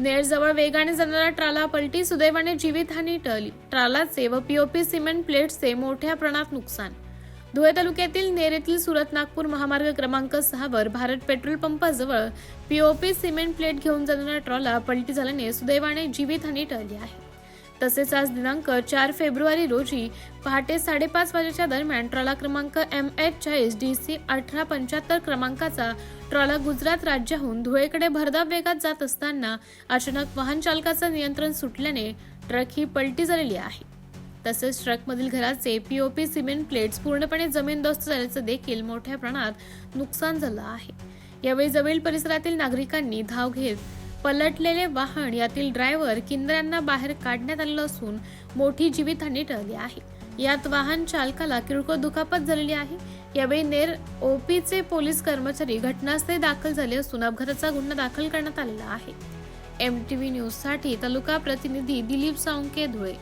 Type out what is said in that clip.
नेरजवळ वेगाने जाणारा ट्राला पलटी, सुदैवाने जीवितहानी टळली. ट्रालाचे व पीओपी सिमेंट प्लेट्सचे मोठ्या प्रमाणात नुकसान. धुळे तालुक्यातील नेर येथील सुरत नागपूर महामार्ग क्रमांक 6 वर भारत पेट्रोल पंपाजवळ पीओपी सिमेंट प्लेट घेऊन जाणारा ट्रॉला पलटी झाल्याने सुदैवाने जीवितहानी टळली आहे. तसेच आज दिनांक 4 फेब्रुवारी रोजी पहाटे 5:30 वाजेच्या दरम्यान ट्रॉला क्रमांक MH40 DC 1875 क्रमांकाचा ट्रॉला गुजरात राज्याहून धुळेकडे भरधाव वेगात जात असताना अचानक वाहन चालकाचं नियंत्रण सुटल्याने ट्रक ही पलटी झालेली आहे. तसेच ट्रकमधील घराचे पीओपी सिमेंट प्लेट्स पूर्णपणे जमीनदोस्त झाल्याचं देखील मोठ्या प्रमाणात नुकसान झालं आहे. यावेळी जवळील परिसरातील नागरिकांनी धाव घेत पलटलेले वाहन यातील ड्रायव्हर किन्नरांना बाहेर काढण्यात आलेलं असून मोठी जीवितहानी टळली आहे. यात वाहन चालकाला किरकोळ दुखापत झालेली आहे. यावेळी नेर ओपीचे पोलीस कर्मचारी घटनास्थळी दाखल झाले असून अपघाताचा गुन्हा दाखल करण्यात आलेला आहे. MTV न्यूज साठी तालुका प्रतिनिधी दिलीप साळुंके, धुळे.